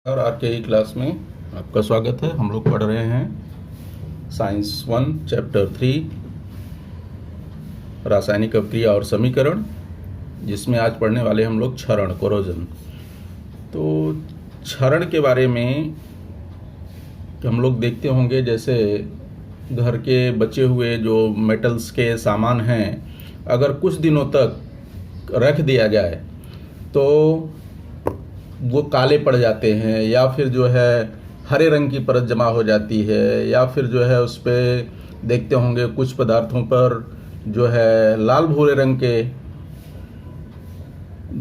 और आज के ही क्लास में आपका स्वागत है। हम लोग पढ़ रहे हैं साइंस 1 चैप्टर 3 रासायनिक अभिक्रिया और समीकरण, जिसमें आज पढ़ने वाले हम लोग क्षरण, कोरोजन। तो क्षरण के बारे में हम लोग देखते होंगे, जैसे घर के बचे हुए जो मेटल्स के सामान हैं, अगर कुछ दिनों तक रख दिया जाए तो वो काले पड़ जाते हैं, या फिर जो है हरे रंग की परत जमा हो जाती है, या फिर जो है उस पर देखते होंगे कुछ पदार्थों पर जो है लाल भूरे रंग के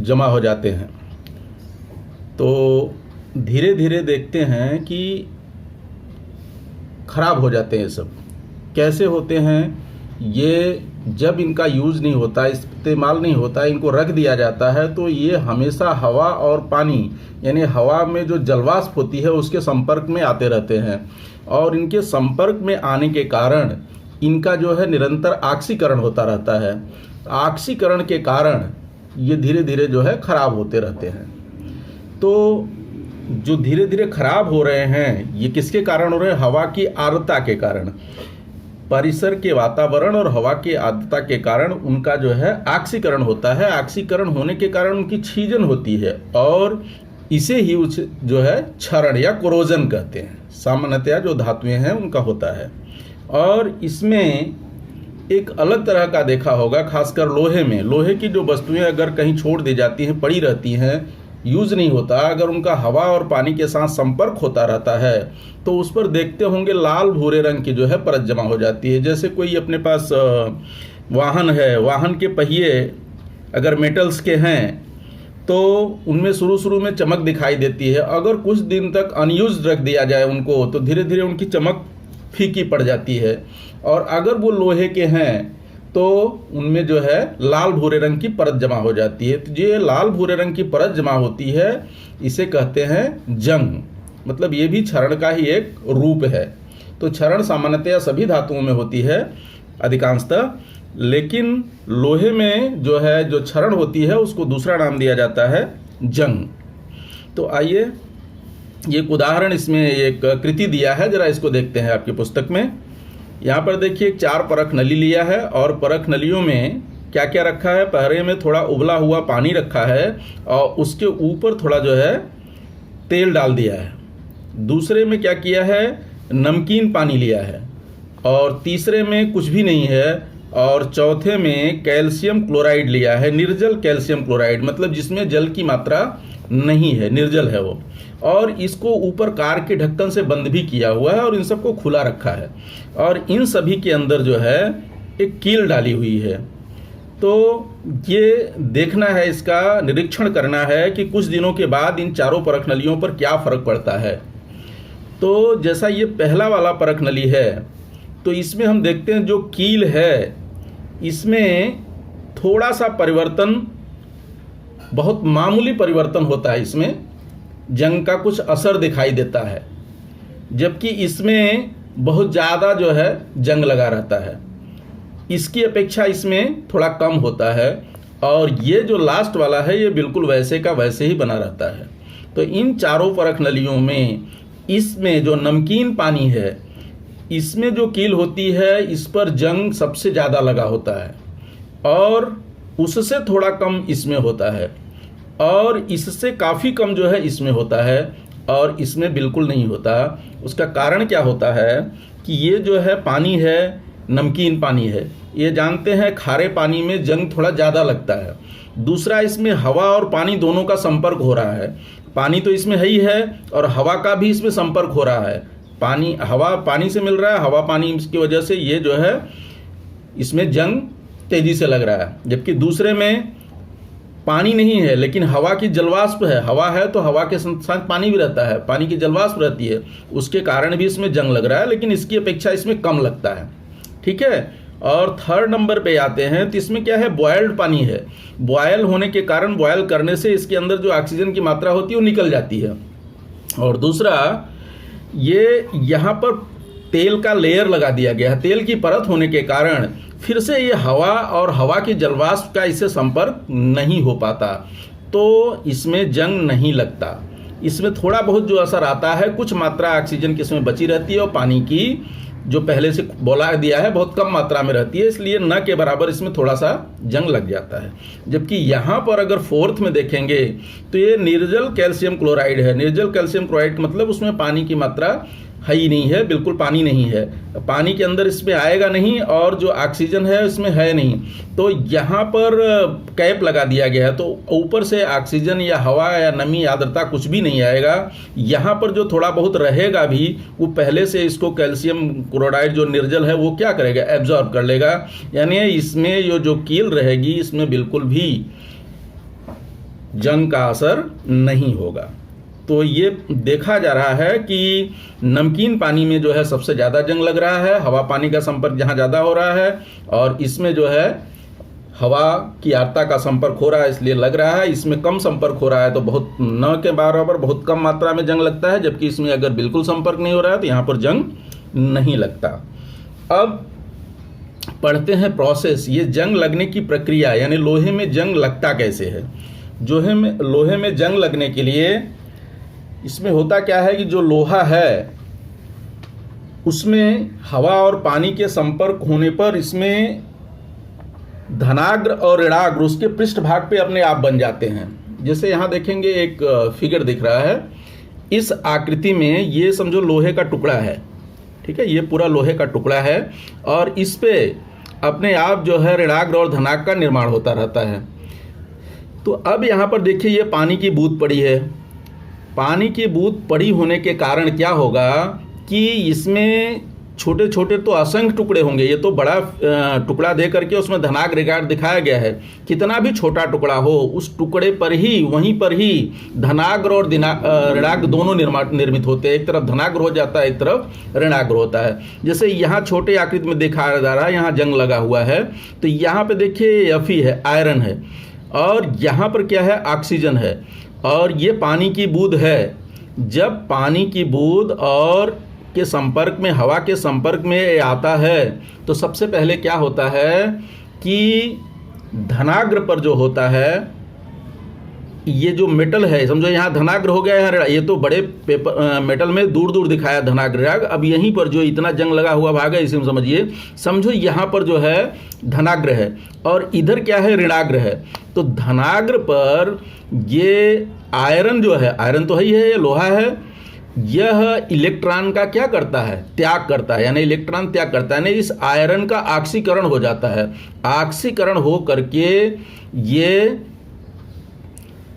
जमा हो जाते हैं। तो धीरे धीरे देखते हैं कि खराब हो जाते हैं। सब कैसे होते हैं? ये जब इनका यूज़ नहीं होता, इस्तेमाल नहीं होता, इनको रख दिया जाता है, तो ये हमेशा हवा और पानी, यानी हवा में जो जलवाष्प होती है उसके संपर्क में आते रहते हैं, और इनके संपर्क में आने के कारण इनका जो है निरंतर ऑक्सीकरण होता रहता है। ऑक्सीकरण के कारण ये धीरे धीरे जो है खराब होते रहते हैं। तो जो धीरे धीरे खराब हो रहे हैं, ये किसके कारण हो रहे हैं? हवा की आर्द्रता के कारण, परिसर के वातावरण और हवा की आर्द्रता के कारण उनका जो है ऑक्सीकरण होता है। ऑक्सीकरण होने के कारण उनकी छीजन होती है, और इसे ही जो है क्षरण या कोरोजन कहते हैं। सामान्यतया जो धातुएं हैं उनका होता है, और इसमें एक अलग तरह का देखा होगा, खासकर लोहे में। लोहे की जो वस्तुएं अगर कहीं छोड़ दी जाती हैं, पड़ी रहती हैं, यूज़ नहीं होता, अगर उनका हवा और पानी के साथ संपर्क होता रहता है, तो उस पर देखते होंगे लाल भूरे रंग की जो है परत जमा हो जाती है। जैसे कोई अपने पास वाहन है, वाहन के पहिए अगर मेटल्स के हैं तो उनमें शुरू में चमक दिखाई देती है। अगर कुछ दिन तक अनयूज्ड रख दिया जाए उनको, तो धीरे धीरे उनकी चमक फीकी पड़ जाती है। और अगर वो लोहे के हैं तो उनमें जो है लाल भूरे रंग की परत जमा हो जाती है। तो ये लाल भूरे रंग की परत जमा होती है, इसे कहते हैं जंग। मतलब ये भी क्षरण का ही एक रूप है। तो क्षरण सामान्यतया सभी धातुओं में होती है अधिकांशतः, लेकिन लोहे में जो है जो क्षरण होती है उसको दूसरा नाम दिया जाता है जंग। तो आइए, ये एक उदाहरण, इसमें एक कृति दिया है, जरा इसको देखते हैं आपकी पुस्तक में। यहाँ पर देखिए, एक 4 परख नली लिया है, और परख नलियों में क्या क्या रखा है? पहले में थोड़ा उबला हुआ पानी रखा है, और उसके ऊपर थोड़ा जो है तेल डाल दिया है। दूसरे में क्या किया है? नमकीन पानी लिया है, और तीसरे में कुछ भी नहीं है, और चौथे में कैल्शियम क्लोराइड लिया है, निर्जल कैल्शियम क्लोराइड, मतलब जिसमें जल की मात्रा नहीं है, निर्जल है वो। और इसको ऊपर कार के ढक्कन से बंद भी किया हुआ है, और इन सबको खुला रखा है, और इन सभी के अंदर जो है एक कील डाली हुई है। तो ये देखना है, इसका निरीक्षण करना है कि कुछ दिनों के बाद इन चारों परख नलियों पर क्या फर्क पड़ता है। तो जैसा ये पहला वाला परख नली है, तो इसमें हम देखते हैं जो कील है इसमें थोड़ा सा परिवर्तन, बहुत मामूली परिवर्तन होता है, इसमें जंग का कुछ असर दिखाई देता है, जबकि इसमें बहुत ज़्यादा जो है जंग लगा रहता है। इसकी अपेक्षा इसमें थोड़ा कम होता है, और ये जो लास्ट वाला है ये बिल्कुल वैसे का वैसे ही बना रहता है। तो इन चारों परख नलियों में इसमें जो नमकीन पानी है, इसमें जो कील होती है इस पर जंग सबसे ज़्यादा लगा होता है, और उससे थोड़ा कम इसमें होता है, और इससे काफ़ी कम जो है इसमें होता है, और इसमें बिल्कुल नहीं होता। उसका कारण क्या होता है कि ये जो है पानी है, नमकीन पानी है, ये जानते हैं खारे पानी में जंग थोड़ा ज़्यादा लगता है। दूसरा, इसमें हवा और पानी दोनों का संपर्क हो रहा है। पानी तो इसमें है ही है, और हवा का भी इसमें संपर्क हो रहा है। पानी, हवा पानी से मिल रहा है, हवा पानी की वजह से ये जो है इसमें जंग तेज़ी से लग रहा है। जबकि दूसरे में पानी नहीं है, लेकिन हवा की जलवाष्प है। हवा है तो हवा के साथ पानी भी रहता है, पानी की जलवाष्प रहती है, उसके कारण भी इसमें जंग लग रहा है, लेकिन इसकी अपेक्षा इसमें कम लगता है। ठीक है। और थर्ड नंबर पे आते हैं, तो इसमें क्या है? बॉयल्ड पानी है। बॉयल होने के कारण, बॉयल करने से इसके अंदर जो ऑक्सीजन की मात्रा होती है वो निकल जाती है। और दूसरा, ये यहाँ पर तेल का लेयर लगा दिया गया है। तेल की परत होने के कारण फिर से ये हवा और हवा की जलवाष्प का इससे संपर्क नहीं हो पाता, तो इसमें जंग नहीं लगता। इसमें थोड़ा बहुत जो असर आता है, कुछ मात्रा ऑक्सीजन की इसमें बची रहती है और पानी की जो पहले से बोला दिया है बहुत कम मात्रा में रहती है, इसलिए न के बराबर इसमें थोड़ा सा जंग लग जाता है। जबकि यहाँ पर अगर फोर्थ में देखेंगे तो ये निर्जल कैल्शियम क्लोराइड है। निर्जल कैल्शियम क्लोराइड मतलब उसमें पानी की मात्रा है ही नहीं है, बिल्कुल पानी नहीं है, पानी के अंदर इसमें आएगा नहीं और जो ऑक्सीजन है इसमें है नहीं। तो यहाँ पर कैप लगा दिया गया है, तो ऊपर से ऑक्सीजन या हवा या नमी आर्द्रता कुछ भी नहीं आएगा। यहाँ पर जो थोड़ा बहुत रहेगा भी वो पहले से इसको कैल्शियम क्लोराइड जो निर्जल है वो क्या करेगा, एब्जॉर्ब कर लेगा, यानी इसमें जो कील रहेगी इसमें बिल्कुल भी जंग का असर नहीं होगा। तो ये देखा जा रहा है कि नमकीन पानी में जो है सबसे ज़्यादा जंग लग रहा है, हवा पानी का संपर्क जहाँ ज़्यादा हो रहा है, और इसमें जो है हवा की आर्द्रता का संपर्क हो रहा है इसलिए लग रहा है। इसमें कम संपर्क हो रहा है तो बहुत न के बराबर बहुत कम मात्रा में जंग लगता है, जबकि इसमें अगर बिल्कुल संपर्क नहीं हो रहा है तो यहाँ पर जंग नहीं लगता। अब पढ़ते हैं प्रोसेस, ये जंग लगने की प्रक्रिया, यानी लोहे में जंग लगता कैसे है। लोहे में जंग लगने के लिए इसमें होता क्या है कि जो लोहा है उसमें हवा और पानी के संपर्क होने पर इसमें धनाग्र और ऋणाग्र उसके पृष्ठभाग पे अपने आप बन जाते हैं। जैसे यहाँ देखेंगे एक फिगर दिख रहा है, इस आकृति में ये समझो लोहे का टुकड़ा है, ठीक है, ये पूरा लोहे का टुकड़ा है और इस पे अपने आप जो है ऋणाग्र और धनाग्र का निर्माण होता रहता है। तो अब यहाँ पर देखिए ये पानी की बूंद पड़ी है, पानी की बूंद पड़ी होने के कारण क्या होगा कि इसमें छोटे छोटे तो असंख्य टुकड़े होंगे। ये तो बड़ा टुकड़ा दे करके उसमें धनाग्र ऋणाग्र दिखाया गया है, कितना भी छोटा टुकड़ा हो उस टुकड़े पर ही वहीं पर ही धनाग्र और ऋणाग्र दोनों निर्मित होते हैं। एक तरफ धनाग्र हो जाता है, एक तरफ ऋणाग्र होता है। जैसे यहाँ छोटे आकृति में दिखाया जा रहा है, यहाँ जंग लगा हुआ है, तो यहाँ पे देखिए Fe है, आयरन है, और यहाँ पर क्या है, ऑक्सीजन है, और ये पानी की बूंद है। जब पानी की बूंद और के संपर्क में, हवा के संपर्क में आता है तो सबसे पहले क्या होता है कि धनाग्र पर जो होता है, ये जो मेटल है, समझो यहाँ धनाग्र हो गया है, ये तो बड़े मेटल में दूर दूर दिखाया धनाग्र। अब यहीं पर जो इतना जंग लगा हुआ भाग है, इसे समझिए, समझो यहाँ पर जो है धनाग्र है और इधर क्या है, ऋणाग्र है। तो धनाग्र पर ये आयरन जो है, आयरन तो है ही है, ये लोहा है, यह इलेक्ट्रॉन का क्या करता है, त्याग करता है, यानी इलेक्ट्रॉन त्याग करता है, यानी इस आयरन का ऑक्सीकरण हो जाता है। ऑक्सीकरण हो करके ये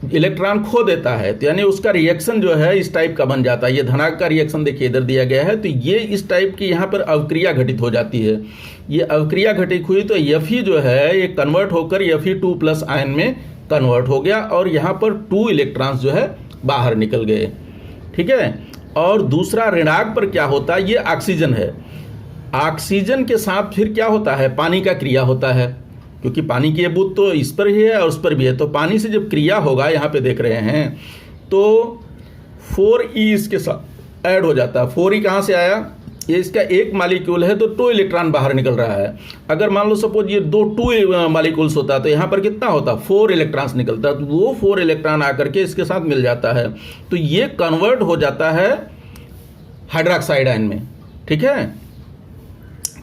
इलेक्ट्रॉन खो देता है, तो यानी उसका रिएक्शन जो है इस टाइप का बन जाता है। ये धनाग्र का रिएक्शन देखिए इधर दिया गया है, तो ये इस टाइप की यहाँ पर अवक्रिया घटित हो जाती है। ये अवक्रिया घटित हुई तो Fe जो है ये कन्वर्ट होकर Fe2+ आयन में कन्वर्ट हो गया और यहाँ पर 2 इलेक्ट्रॉन्स जो है बाहर निकल गए, ठीक है। और दूसरा ऋणाग्र पर क्या होता है, ये ऑक्सीजन है, ऑक्सीजन के साथ फिर क्या होता है, पानी का क्रिया होता है, क्योंकि पानी की ये बूंद तो इस पर ही है और उस पर भी है। तो पानी से जब क्रिया होगा, यहाँ पे देख रहे हैं, तो 4E इसके साथ ऐड हो जाता है। 4E कहाँ से आया, ये इसका एक मालिक्यूल है तो 2 इलेक्ट्रॉन बाहर निकल रहा है। अगर मान लो सपोज ये 2 मालिक्यूल्स होता तो यहाँ पर कितना होता, 4 इलेक्ट्रॉन्स निकलता, तो वो 4 इलेक्ट्रॉन आकर के इसके साथ मिल जाता है, तो ये कन्वर्ट हो जाता है हाइड्रोक्साइड आयन में, ठीक है।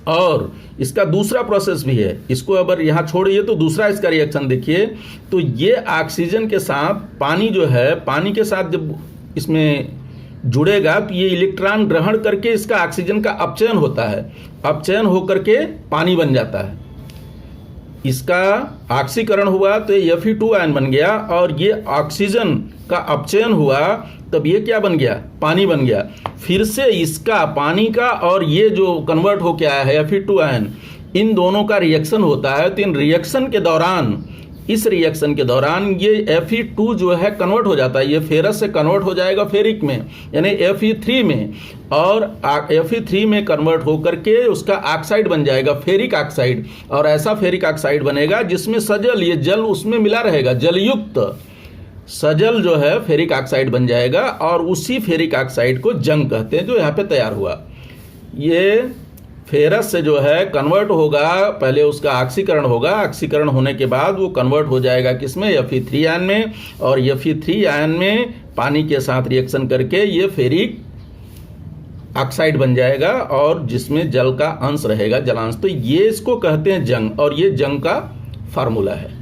और इसका दूसरा प्रोसेस भी है, इसको अगर यहाँ छोड़िए तो दूसरा इसका रिएक्शन देखिए, तो ये ऑक्सीजन के साथ पानी जो है, पानी के साथ जब इसमें जुड़ेगा तो ये इलेक्ट्रॉन ग्रहण करके इसका ऑक्सीजन का अपचयन होता है, अपचयन होकर के पानी बन जाता है। इसका ऑक्सीकरण हुआ तो ये Fe2 आयन बन गया और ये ऑक्सीजन का अपचयन हुआ तब ये क्या बन गया, पानी बन गया। फिर से इसका पानी का और ये जो कन्वर्ट होके आया है Fe2 आयन, इन दोनों का रिएक्शन होता है। तो इन रिएक्शन के दौरान, इस रिएक्शन के दौरान ये Fe2 जो है कन्वर्ट हो जाता है, ये फेरस से कन्वर्ट हो जाएगा फेरिक में, यानी Fe3 में, और Fe3 में कन्वर्ट होकर के उसका ऑक्साइड बन जाएगा, फेरिक ऑक्साइड। और ऐसा फेरिक ऑक्साइड बनेगा जिसमें सजल, ये जल उसमें मिला रहेगा, जलयुक्त सजल जो है फेरिक ऑक्साइड बन जाएगा और उसी फेरिक ऑक्साइड को जंग कहते हैं जो यहाँ पे तैयार हुआ। ये फेरस से जो है कन्वर्ट होगा, पहले उसका ऑक्सीकरण होगा, ऑक्सीकरण होने के बाद वो कन्वर्ट हो जाएगा किसमें, Fe3 आयन में, और Fe3 आयन में पानी के साथ रिएक्शन करके ये फेरिक ऑक्साइड बन जाएगा और जिसमें जल का अंश रहेगा, जलांश। तो ये इसको कहते हैं जंग, और ये जंग का फार्मूला है।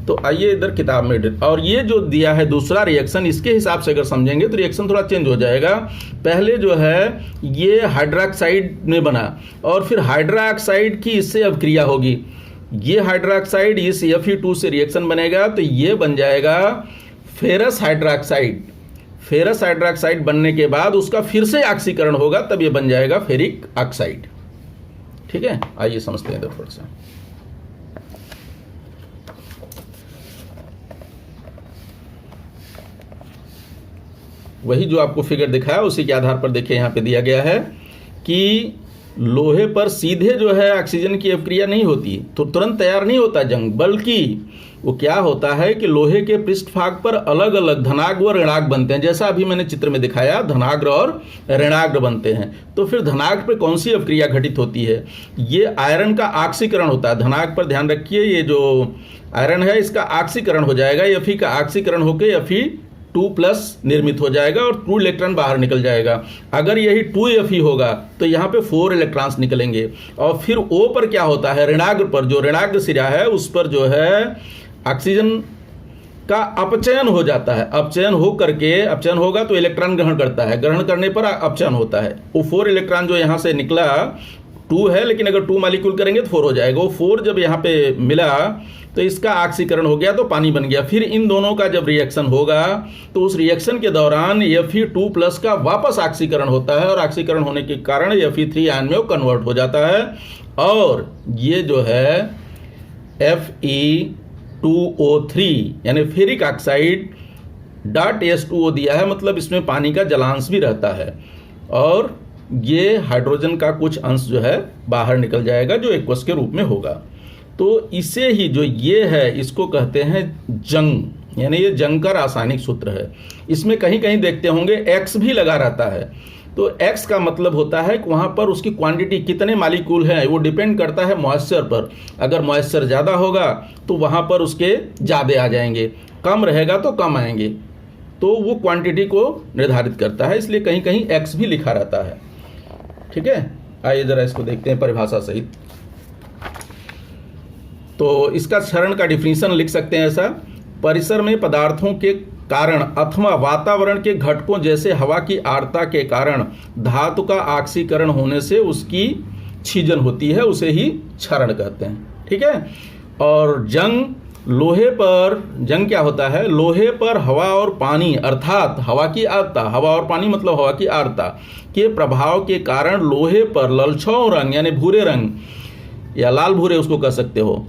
तो आइए इधर किताब में, और ये जो दिया है दूसरा रिएक्शन, इसके हिसाब से अगर समझेंगे तो रिएक्शन थोड़ा चेंज हो जाएगा। पहले जो है ये हाइड्रोक्साइड में बना, और फिर हाइड्रोक्साइड की इससे अब क्रिया होगी, ये हाइड्रोक्साइड इस Fe2 से रिएक्शन बनेगा, तो ये बन जाएगा फेरस हाइड्रोक्साइड। फेरस हाइड्रोक्साइड बनने के बाद उसका फिर से ऑक्सीकरण होगा, तब ये बन जाएगा फेरिक ऑक्साइड। ठीक है, आइए समझते हैं इधर थोड़ा सा। वही जो आपको फिगर दिखाया उसी के आधार पर देखिए यहाँ पे दिया गया है कि लोहे पर सीधे जो है ऑक्सीजन की अभिक्रिया नहीं होती, तो तुरंत तैयार नहीं होता जंग, बल्कि वो क्या होता है कि लोहे के पृष्ठभाग पर अलग अलग धनाग्र व ऋणाग्र बनते हैं। जैसा अभी मैंने चित्र में दिखाया, धनाग्र और ऋणाग्र बनते हैं। तो फिर धनाग्र पर कौन सी अभिक्रिया घटित होती है, ये आयरन का ऑक्सीकरण होता है। धनाग्र पर ध्यान रखिए, ये जो आयरन है इसका ऑक्सीकरण हो जाएगा, Fe का ऑक्सीकरण होकर Fe2+ निर्मित हो जाएगा और 2 इलेक्ट्रॉन बाहर निकल जाएगा। अगर यही 2Fe होगा तो यहाँ पे 4 इलेक्ट्रॉन्स निकलेंगे। और फिर O पर क्या होता है, ऋणाग्र पर, जो ऋणाग्र सिरा है उस पर जो है ऑक्सीजन का अपचयन हो जाता है। अपचयन हो करके, अपचयन होगा तो इलेक्ट्रॉन ग्रहण करता है, ग्रहण करने पर अपचयन होता है। वो 4 इलेक्ट्रॉन जो यहाँ से निकला 2 है, लेकिन अगर 2 मॉलिक्यूल करेंगे तो 4 हो जाएगा। वो 4 जब यहाँ पे मिला तो इसका ऑक्सीकरण हो गया तो पानी बन गया। फिर इन दोनों का जब रिएक्शन होगा तो उस रिएक्शन के दौरान Fe2+ का वापस ऑक्सीकरण होता है, और ऑक्सीकरण होने के कारण Fe3 आयन में वो कन्वर्ट हो जाता है, और ये जो है Fe2O3 यानी फेरिक ऑक्साइड .H2O दिया है, मतलब इसमें पानी का जलांश भी रहता है, और ये हाइड्रोजन का कुछ अंश जो है बाहर निकल जाएगा जो एक्वस के रूप में होगा। तो इसे ही जो ये है इसको कहते हैं जंग, यानी ये जंग का रासायनिक सूत्र है। इसमें कहीं कहीं देखते होंगे X भी लगा रहता है, तो X का मतलब होता है कि वहाँ पर उसकी क्वांटिटी कितने मॉलिक्यूल हैं वो डिपेंड करता है मॉइस्चर पर। अगर मॉइस्चर ज़्यादा होगा तो वहाँ पर उसके ज़्यादा आ जाएंगे, कम रहेगा तो कम आएंगे, तो वो क्वांटिटी को निर्धारित करता है, इसलिए कहीं कहीं X भी लिखा रहता है। ठीक है, आइए ज़रा इसको देखते हैं परिभाषा सहित। तो इसका क्षरण का डिफिनीशन लिख सकते हैं ऐसा, परिसर में पदार्थों के कारण अथवा वातावरण के घटकों जैसे हवा की आर्द्रता के कारण धातु का ऑक्सीकरण होने से उसकी छीजन होती है, उसे ही क्षरण कहते हैं। ठीक है, और जंग, लोहे पर जंग क्या होता है, लोहे पर हवा और पानी अर्थात हवा की आर्द्रता, हवा और पानी मतलब हवा की आर्द्रता के प्रभाव के कारण लोहे पर ललछाऊ रंग यानी भूरे रंग या लाल भूरे उसको कह सकते हो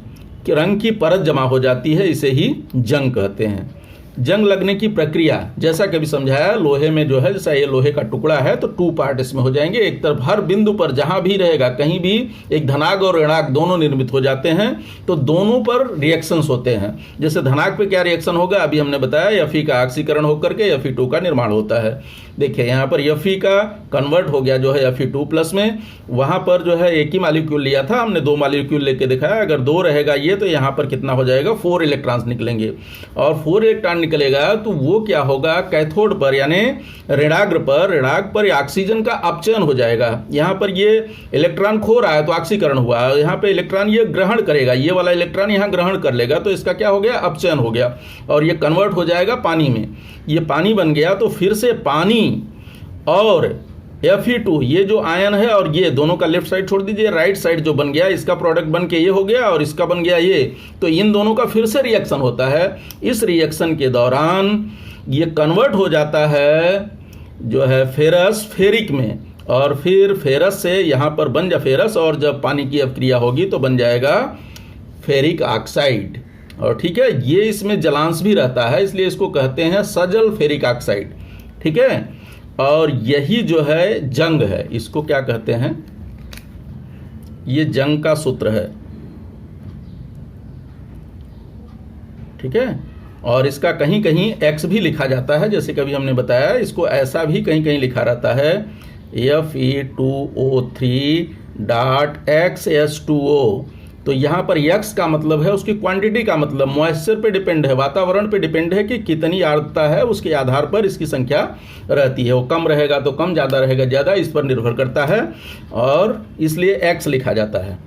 कि रंग की परत जमा हो जाती है, इसे ही जंग कहते हैं। जंग लगने की प्रक्रिया जैसा कभी समझाया, लोहे में जो है जैसा ये लोहे का टुकड़ा है तो 2 पार्ट इसमें हो जाएंगे। एक तरफ हर बिंदु पर जहां भी रहेगा कहीं भी एक धनाग और ऋणाग दोनों निर्मित हो जाते हैं, तो दोनों पर रिएक्शंस होते हैं। जैसे धनाग पे क्या रिएक्शन होगा अभी हमने बताया, Fe का ऑक्सीकरण होकर के Fe2 का निर्माण होता है। देखिए यहाँ पर Fe का कन्वर्ट हो गया जो है Fe2+ में, वहाँ पर जो है एक ही मॉलिक्यूल लिया था हमने, 2 मॉलिक्यूल लेके दिखाया। अगर 2 रहेगा ये तो यहाँ पर कितना हो जाएगा, 4 इलेक्ट्रॉन्स निकलेंगे, और 4 इलेक्ट्रॉन निकलेगा तो वो क्या होगा, कैथोड पर यानी ऋणाग्र पर ऑक्सीजन का अपचयन हो जाएगा। यहाँ पर ये इलेक्ट्रॉन खो रहा है तो ऑक्सीकरण हुआ, यहाँ पे इलेक्ट्रॉन ये ग्रहण करेगा, ये वाला इलेक्ट्रॉन यहाँ ग्रहण कर लेगा, तो इसका क्या हो गया, अपचयन हो गया, और ये कन्वर्ट हो जाएगा पानी में। ये पानी बन गया तो फिर से पानी और Fe2 ये जो आयन है और ये दोनों का लेफ्ट साइड छोड़ दीजिए, राइट साइड जो बन गया इसका प्रोडक्ट बन के ये हो गया और इसका बन गया ये, तो इन दोनों का फिर से रिएक्शन होता है। इस रिएक्शन के दौरान ये कन्वर्ट हो जाता है जो है फेरस फेरिक में, और फिर फेरस से यहाँ पर बन जा फेरस, और जब पानी की अभिक्रिया होगी तो बन जाएगा फेरिक ऑक्साइड। और ठीक है, ये इसमें जलांश भी रहता है, इसलिए इसको कहते हैं सजल फेरिक ऑक्साइड। ठीक है, और यही जो है जंग है, इसको क्या कहते हैं, ये जंग का सूत्र है। ठीक है, और इसका कहीं कहीं X भी लिखा जाता है, जैसे कभी हमने बताया, इसको ऐसा भी कहीं कहीं लिखा रहता है Fe2O3.XS2O। तो यहाँ पर x का मतलब है उसकी क्वांटिटी का मतलब मॉइस्चर पे डिपेंड है, वातावरण पे डिपेंड है कि कितनी आर्द्रता है, उसके आधार पर इसकी संख्या रहती है। वो कम रहेगा तो कम, ज़्यादा रहेगा ज़्यादा, इस पर निर्भर करता है और इसलिए x लिखा जाता है।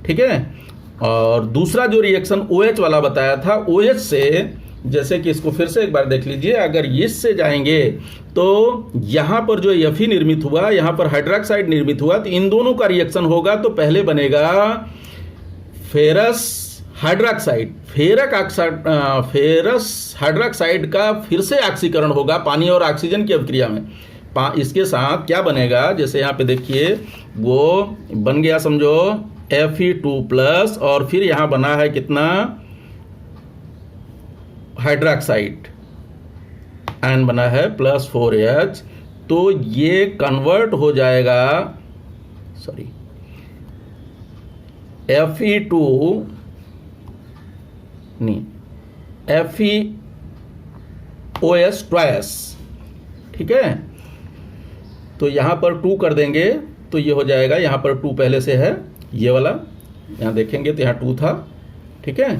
ठीक है। और दूसरा जो रिएक्शन OH वाला बताया था, OH से जैसे कि इसको फिर से एक बार देख लीजिए, अगर इससे जाएंगे तो यहाँ पर जो Fe निर्मित हुआ, यहाँ पर हाइड्रोक्साइड निर्मित हुआ, तो इन दोनों का रिएक्शन होगा तो पहले बनेगा फेरस हाइड्रोक्साइड। फेरस हाइड्रोक्साइड का फिर से ऑक्सीकरण होगा पानी और ऑक्सीजन की अभिक्रिया में। इसके साथ क्या बनेगा, जैसे यहाँ पे देखिए वो बन गया समझो Fe2+ और फिर यहाँ बना है कितना हाइड्रोक्साइड, N बना है +4H। तो ये कन्वर्ट हो जाएगा, सॉरी Fe2 नहीं FeOS ट्वाइस। ठीक है। तो यहाँ पर 2 कर देंगे तो ये हो जाएगा, यहाँ पर 2 पहले से है, ये वाला यहाँ देखेंगे तो यहाँ 2 था। ठीक है।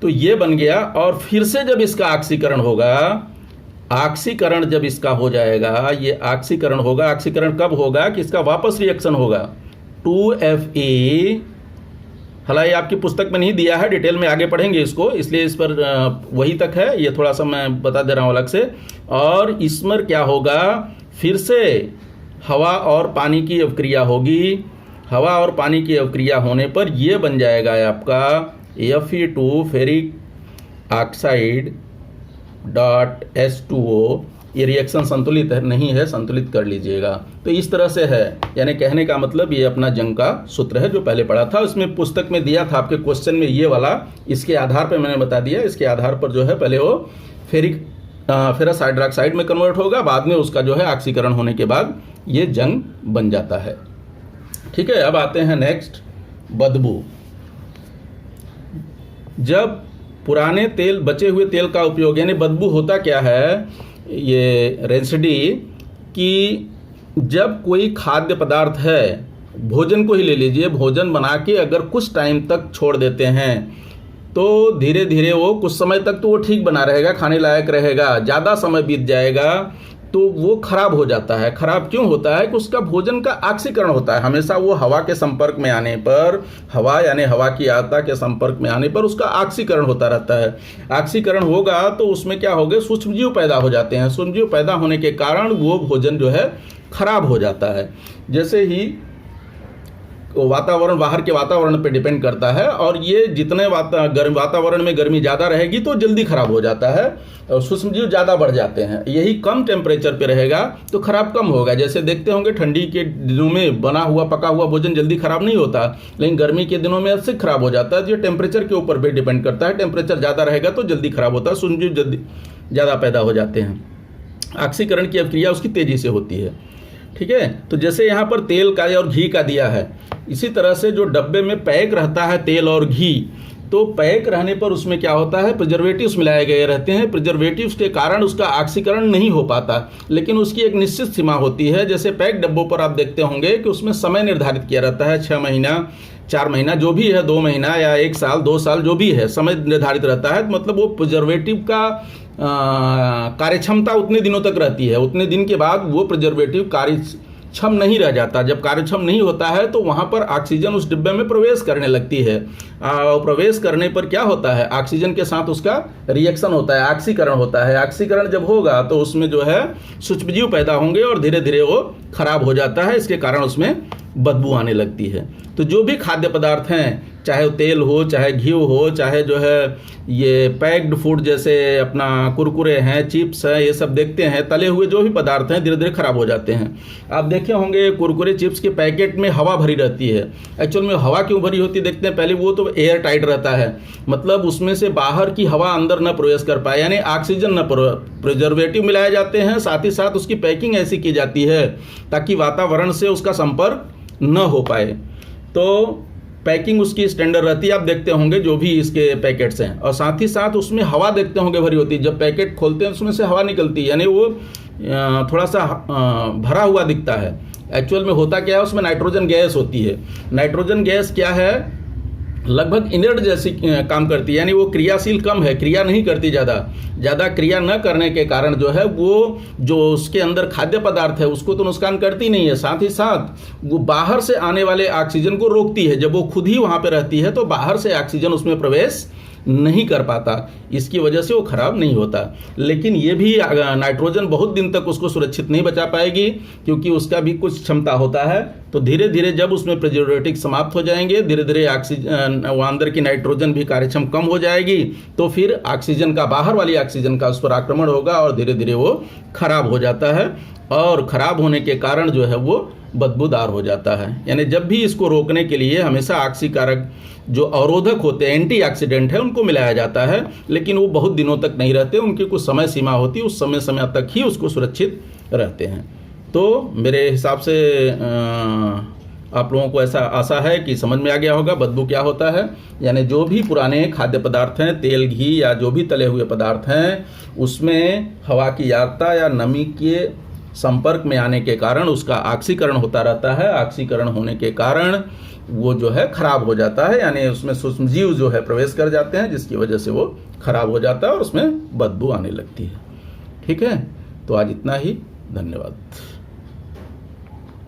तो ये बन गया और फिर से जब इसका ऑक्सीकरण होगा, ऑक्सीकरण जब इसका हो जाएगा, ये ऑक्सीकरण होगा, ऑक्सीकरण कब होगा कि इसका वापस रिएक्शन होगा 2Fe। हालांकि आपकी पुस्तक में नहीं दिया है, डिटेल में आगे पढ़ेंगे इसको, इसलिए इस पर वही तक है, ये थोड़ा सा मैं बता दे रहा हूँ अलग से। और इसमें क्या होगा, फिर से हवा और पानी की अभिक्रिया होगी। हवा और पानी की अभिक्रिया होने पर ये बन जाएगा आपका Fe2 फेरिक ऑक्साइड .H2O। ये रिएक्शन संतुलित है नहीं है, संतुलित कर लीजिएगा। तो इस तरह से है, यानी कहने का मतलब ये अपना जंग का सूत्र है जो पहले पढ़ा था, उसमें पुस्तक में दिया था आपके क्वेश्चन में ये वाला, इसके आधार पर मैंने बता दिया। इसके आधार पर जो है पहले वो फेरस हाइड्रोक्साइड में कन्वर्ट होगा, बाद में उसका जो है ऑक्सीकरण होने के बाद ये जंग बन जाता है। ठीक है। अब आते हैं नेक्स्ट, बदबू। जब पुराने तेल, बचे हुए तेल का उपयोग, यानी बदबू होता क्या है, ये रेंसिडी, कि जब कोई खाद्य पदार्थ है, भोजन को ही ले लीजिए, भोजन बना के अगर कुछ टाइम तक छोड़ देते हैं तो धीरे धीरे वो कुछ समय तक तो वो ठीक बना रहेगा, खाने लायक रहेगा, ज़्यादा समय बीत जाएगा तो वो खराब हो जाता है। खराब क्यों होता है कि उसका भोजन का ऑक्सीकरण होता है। हमेशा वो हवा के संपर्क में आने पर, हवा यानी हवा की आर्द्रता के संपर्क में आने पर उसका ऑक्सीकरण होता रहता है। ऑक्सीकरण होगा तो उसमें क्या होगा, सूक्ष्मजीव पैदा हो जाते हैं। सूक्ष्मजीव पैदा होने के कारण वो भोजन जो है खराब हो जाता है। जैसे ही वातावरण, बाहर के वातावरण पे डिपेंड करता है, और ये जितने वातावरण में गर्मी ज़्यादा रहेगी तो जल्दी खराब हो जाता है और सूक्ष्मजीव ज़्यादा बढ़ जाते हैं। यही कम टेम्परेचर पे रहेगा तो खराब कम होगा। जैसे देखते होंगे ठंडी के दिनों में बना हुआ पका हुआ भोजन जल्दी खराब नहीं होता, लेकिन गर्मी के दिनों में इससे खराब हो जाता है। ये टेम्परेचर के ऊपर भी डिपेंड करता है, टेम्परेचर ज़्यादा रहेगा तो जल्दी खराब होता है, सूक्ष्मजीव जल्दी ज़्यादा पैदा हो जाते हैं। ऑक्सीकरण की अभिक्रिया उसकी तेज़ी से होती है। ठीक है। तो जैसे यहाँ पर तेल का और घी का दिया है, इसी तरह से जो डब्बे में पैक रहता है तेल और घी, तो पैक रहने पर उसमें क्या होता है, प्रिजर्वेटिव्स मिलाए गए रहते हैं। प्रिजर्वेटिव्स के कारण उसका ऑक्सीकरण नहीं हो पाता, लेकिन उसकी एक निश्चित सीमा होती है। जैसे पैक डब्बों पर आप देखते होंगे कि उसमें समय निर्धारित किया रहता है, 6 महीना 4 महीना जो भी है, 2 महीना या 1 साल 2 साल जो भी है, समय निर्धारित रहता है। मतलब वो प्रिजर्वेटिव का कार्यक्षमता उतने दिनों तक रहती है, उतने दिन के बाद वो प्रिजर्वेटिव कार्यक्षम नहीं रह जाता। जब कार्यक्षम नहीं होता है तो वहाँ पर ऑक्सीजन उस डिब्बे में प्रवेश करने लगती है, और प्रवेश करने पर क्या होता है, ऑक्सीजन के साथ उसका रिएक्शन होता है, ऑक्सीकरण होता है। ऑक्सीकरण जब होगा तो उसमें जो है सूक्ष्मजीव पैदा होंगे और धीरे धीरे वो खराब हो जाता है, इसके कारण उसमें बदबू आने लगती है। तो जो भी खाद्य पदार्थ हैं, चाहे वो तेल हो, चाहे घी हो, चाहे जो है ये पैक्ड फूड जैसे अपना कुरकुरे हैं, चिप्स हैं, ये सब देखते हैं, तले हुए जो भी पदार्थ हैं धीरे धीरे खराब हो जाते हैं। आप देखे होंगे कुरकुरे चिप्स के पैकेट में हवा भरी रहती है। एक्चुअल में हवा क्यों भरी होती है देखते हैं पहले, वो तो एयर टाइट रहता है, मतलब उसमें से बाहर की हवा अंदर न प्रवेश कर पाए, यानी ऑक्सीजन न, प्रिजर्वेटिव मिलाए जाते हैं, साथ ही साथ उसकी पैकिंग ऐसी की जाती है ताकि वातावरण से उसका संपर्क न हो पाए। तो पैकिंग उसकी स्टैंडर्ड रहती है, आप देखते होंगे जो भी इसके पैकेट्स हैं, और साथ ही साथ उसमें हवा देखते होंगे भरी होती है। जब पैकेट खोलते हैं उसमें से हवा निकलती है, यानी वो थोड़ा सा भरा हुआ दिखता है। एक्चुअल में होता क्या है, उसमें नाइट्रोजन गैस होती है। नाइट्रोजन गैस क्या है, लगभग इनर्ट जैसी काम करती है, यानी वो क्रियाशील कम है, क्रिया नहीं करती ज़्यादा क्रिया न करने के कारण जो है वो जो उसके अंदर खाद्य पदार्थ है उसको तो नुकसान करती नहीं है, साथ ही साथ वो बाहर से आने वाले ऑक्सीजन को रोकती है। जब वो खुद ही वहाँ पे रहती है तो बाहर से ऑक्सीजन उसमें प्रवेश नहीं कर पाता, इसकी वजह से वो खराब नहीं होता। लेकिन ये भी नाइट्रोजन बहुत दिन तक उसको सुरक्षित नहीं बचा पाएगी, क्योंकि उसका भी कुछ क्षमता होता है। तो धीरे धीरे जब उसमें प्रिजर्वेटिव समाप्त हो जाएंगे, धीरे धीरे ऑक्सीजन वो अंदर की नाइट्रोजन भी कार्यक्षम कम हो जाएगी, तो फिर ऑक्सीजन का, बाहर वाली ऑक्सीजन का उस पर आक्रमण होगा और धीरे धीरे वो खराब हो जाता है। और खराब होने के कारण जो है वो बदबूदार हो जाता है। यानी जब भी इसको रोकने के लिए हमेशा ऑक्सीकारक जो अवरोधक होते हैं, एंटीऑक्सीडेंट है, उनको मिलाया जाता है, लेकिन वो बहुत दिनों तक नहीं रहते, उनकी कुछ समय सीमा होती है, उस समय तक ही उसको सुरक्षित रहते हैं। तो मेरे हिसाब से आप लोगों को ऐसा आशा है कि समझ में आ गया होगा बदबू क्या होता है। यानी जो भी पुराने खाद्य पदार्थ हैं, तेल, घी या जो भी तले हुए पदार्थ हैं, उसमें हवा की आर्द्रता या नमी के संपर्क में आने के कारण उसका ऑक्सीकरण होता रहता है। ऑक्सीकरण होने के कारण वो जो है खराब हो जाता है, यानी उसमें सूक्ष्मजीव जो है प्रवेश कर जाते हैं, जिसकी वजह से वो खराब हो जाता है और उसमें बदबू आने लगती है। ठीक है, तो आज इतना ही, धन्यवाद।